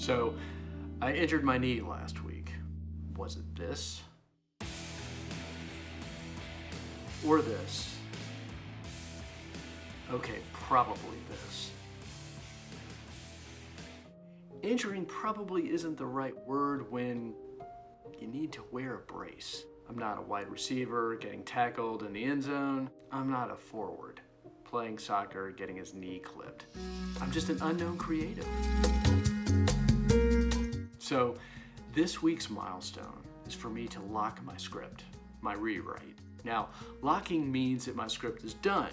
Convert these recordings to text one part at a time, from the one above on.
So I injured my knee last week. Was it this? Or this? Okay, probably this. Injuring probably isn't the right word when you need to wear a brace. I'm not a wide receiver getting tackled in the end zone. I'm not a forward playing soccer getting his knee clipped. I'm just an unknown creative. So this week's milestone is for me to lock my script, my rewrite. Now, locking means that my script is done.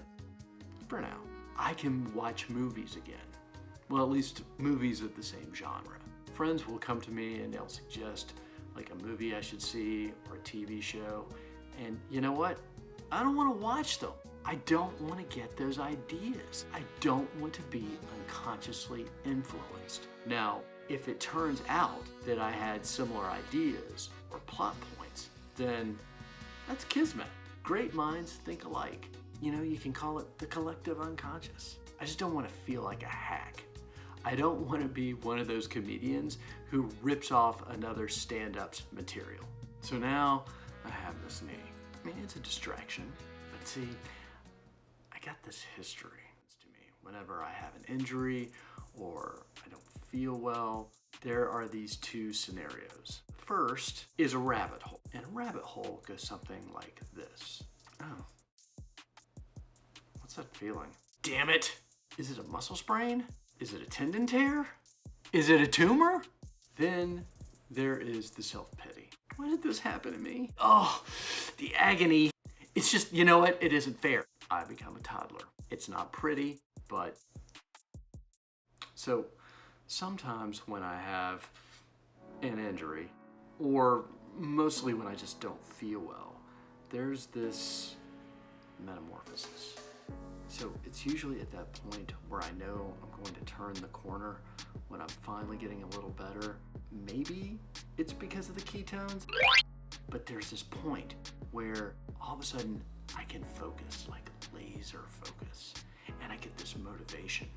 For now, I can watch movies again. Well, at least movies of the same genre. Friends will come to me and they'll suggest like a movie I should see or a TV show. And you know what? I don't want to watch them. I don't want to get those ideas. I don't want to be unconsciously influenced. Now, if it turns out that I had similar ideas or plot points, then that's kismet. Great minds think alike. You know, you can call it the collective unconscious. I just don't want to feel like a hack. I don't want to be one of those comedians who rips off another stand-up's material. So now I have this knee. I mean, it's a distraction, but see, I got this history to me. Whenever I have an injury or I don't feel well, there are these two scenarios. First is a rabbit hole, and a rabbit hole goes something like this. Oh, what's that feeling? Damn it! Is it a muscle sprain? Is it a tendon tear? Is it a tumor? Then there is the self-pity. Why did this happen to me? Oh, the agony. It's just, you know what? It isn't fair. I become a toddler. It's not pretty, but... So sometimes when I have an injury, or mostly when I just don't feel well, there's this metamorphosis. So it's usually at that point where I know I'm going to turn the corner when I'm finally getting a little better. Maybe it's because of the ketones, but there's this point where all of a sudden I can focus, like laser focus, and I get this motivation.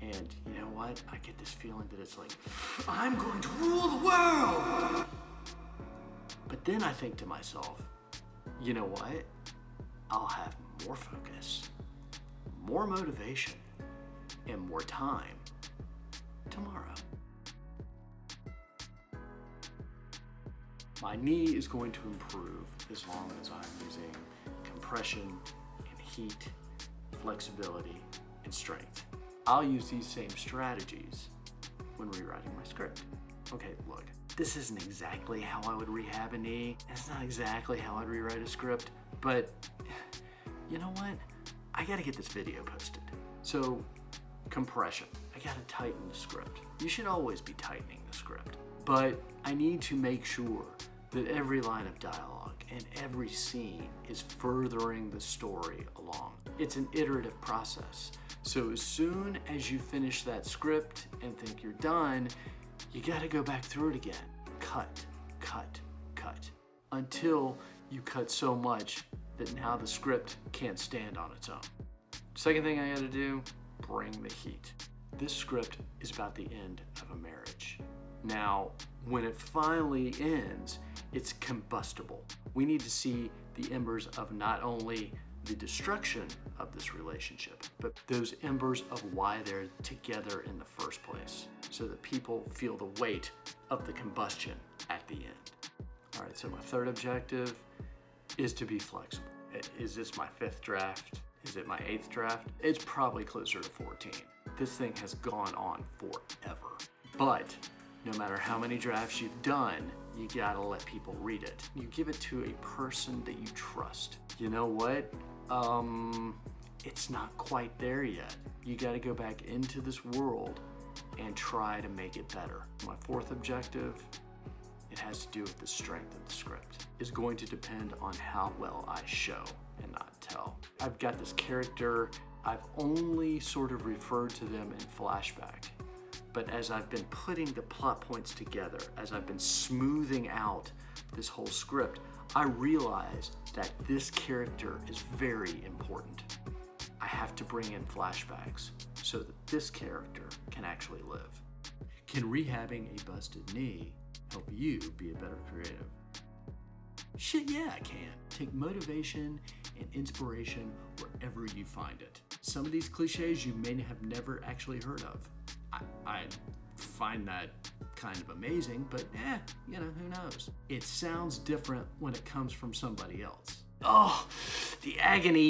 And you know what? I get this feeling that it's like, I'm going to rule the world! But then I think to myself, you know what? I'll have more focus, more motivation, and more time tomorrow. My knee is going to improve as long as I'm using compression and heat, flexibility, and strength. I'll use these same strategies when rewriting my script. Okay, look, this isn't exactly how I would rehab a knee. It's not exactly how I'd rewrite a script, but you know what? I gotta get this video posted. So, compression. I gotta tighten the script. You should always be tightening the script. But I need to make sure that every line of dialogue and every scene is furthering the story along. It's an iterative process. So as soon as you finish that script and think you're done, you gotta go back through it again. Cut, cut, cut, until you cut so much that now the script can't stand on its own. Second thing I gotta do, bring the heat. This script is about the end of a marriage. Now, when it finally ends, it's combustible. We need to see the embers of not only the destruction of this relationship, but those embers of why they're together in the first place, so that people feel the weight of the combustion at the end. All right, so my third objective is to be flexible. Is this my 5th draft? Is it my 8th draft? It's probably closer to 14. This thing has gone on forever. But no matter how many drafts you've done, you gotta let people read it. You give it to a person that you trust. You know what? It's not quite there yet. You gotta go back into this world and try to make it better. My 4th objective, it has to do with the strength of the script. Is going to depend on how well I show and not tell. I've got this character, I've only sort of referred to them in flashback. But as I've been putting the plot points together, as I've been smoothing out this whole script, I realize that this character is very important. I have to bring in flashbacks so that this character can actually live. Can rehabbing a busted knee help you be a better creative? Shit, yeah, it can. Take motivation and inspiration wherever you find it. Some of these cliches you may have never actually heard of. I find that kind of amazing, but who knows? It sounds different when it comes from somebody else. Oh, the agony